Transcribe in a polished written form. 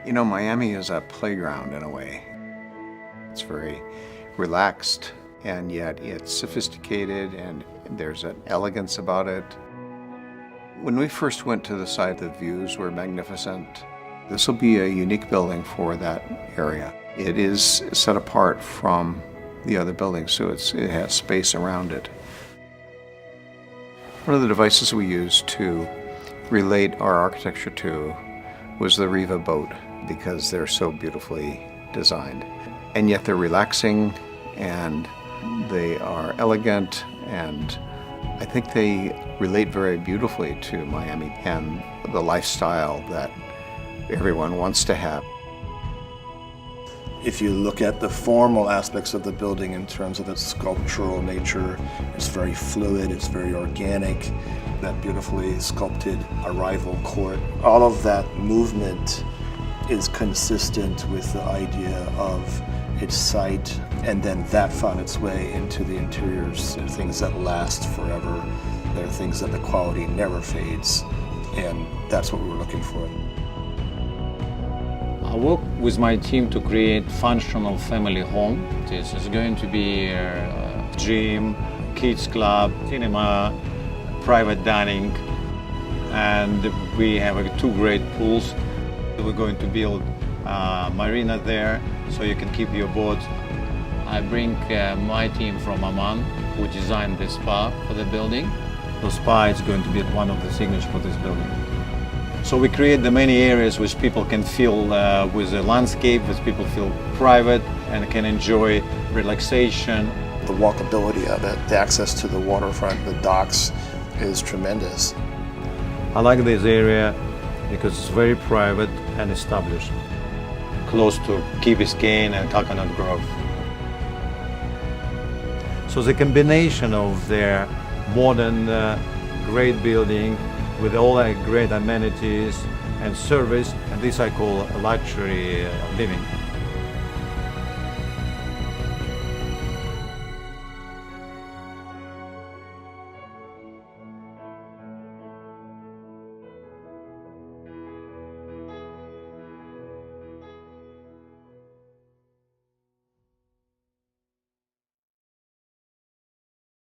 You know, Miami is a playground in a way. It's very relaxed, and yet it's sophisticated, and there's an elegance about it. When we first went to the site, the views were magnificent. This will be a unique building for that area. It is set apart from the other buildings, so it has space around it. One of the devices we used to relate our architecture to was the Riva boat, because they're so beautifully designed. And yet they're relaxing, and they are elegant, and I think they relate very beautifully to Miami and the lifestyle that everyone wants to have. If you look at the formal aspects of the building in terms of its sculptural nature, it's very fluid, it's very organic. That beautifully sculpted arrival court, all of that movement is consistent with the idea of its site, and then that found its way into the interiors. There are things that last forever. There are things that the quality never fades, and that's what we were looking for. I work with my team to create functional family home. This is going to be a gym, kids club, cinema, private dining, and we have two great pools. We're going to build a marina there so you can keep your boat. I bring my team from Amman who designed the spa for the building. The spa is going to be one of the signatures for this building. So we create the many areas which people can feel with the landscape, which people feel private and can enjoy relaxation. The walkability of it, the access to the waterfront, the docks is tremendous. I like this area because it's very private and established, close to Key Biscayne and Coconut Grove. So the combination of their modern, great building with all great amenities and service, and this I call luxury living.